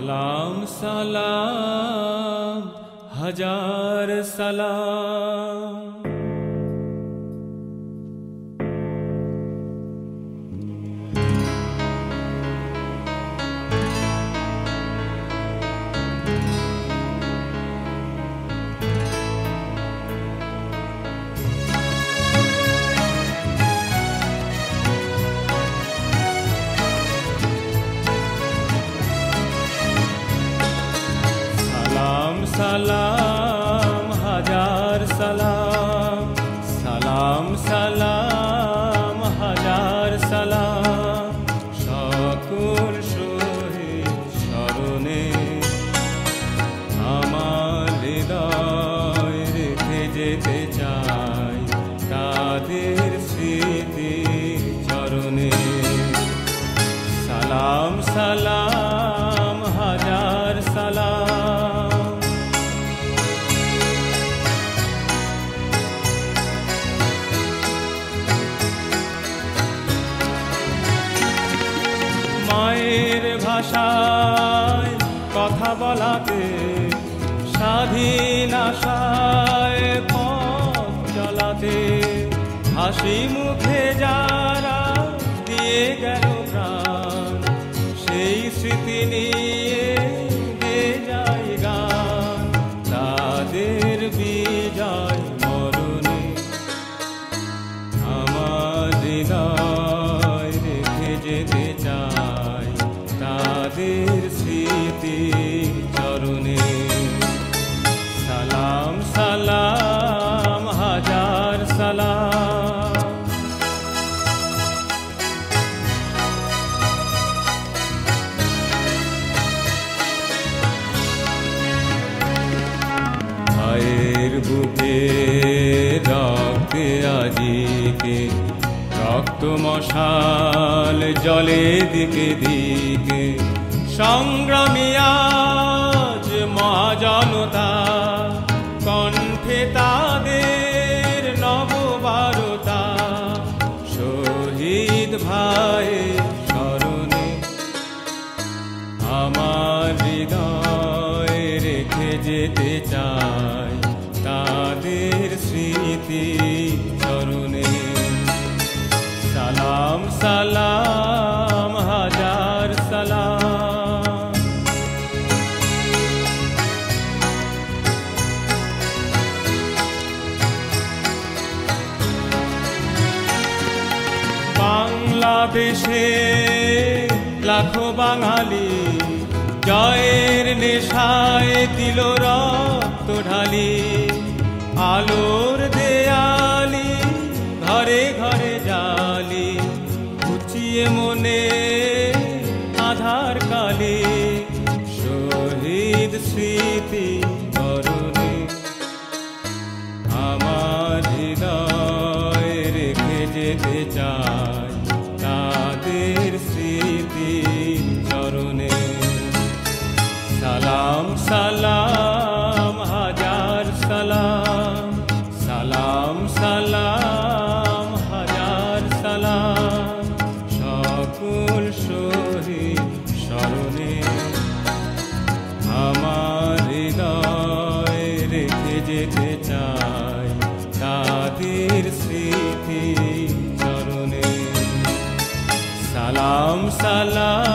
সালাম সালাম হাজার সালাম। সালাম হাজার সালাম, সালাম সালাম হাজার সালাম। সকল শহীদ স্মরণে আমার হৃদয় রেখে যেতে চাই তাদের স্মৃতির চরণে। সালাম সালাম হাজার সালাম। মায়ের ভাষায় কথা বলাতে, স্বাধীন আশায় পথ চলাতে, হাসি মুখে যারা দিয়ে গেল প্রাণ, সেই স্মৃতি নিয়ে গেয়ে যায় গান। তাদের বিজয় মরণে আমার হৃদয় রেখে যেতে চাই তাদের স্মৃতির চরণে। সালাম সালাম হাজার সালাম। ভাইয়ের বুকে রক্তে আজিকে রক্ত মশাল জলে দিকে দিকে, সংগ্রামী আজ মহাজনতা, কণ্ঠে তাদের নববারতা। শহীদ ভাইয়ের স্মরণে আমার হৃদয় রেখে যেতে চাই তাদের স্মৃতি চরণে। সালাম সালাম হাজার সালাম। বাংলাদেশে লাখো বাঙালি জয়ের নেশায় দিল রক্ত ঢালি। আলোর দেয়ালি ঘরে ঘরে জালি, ঘুচিয়ে মনে আধার কালি। শহীদ স্মৃতি বরণে আমার হৃদয় রেখে যেতে চাই তাদের স্মৃতি চরণে। সালাম সালাম হাজার সালাম, সালাম সালাম হাজার সালাম। সকল শহীদ স্মরণে আমার হৃদয় রেখে যেতে চাই তাদের স্মৃতি চরণে। সালাম সালাম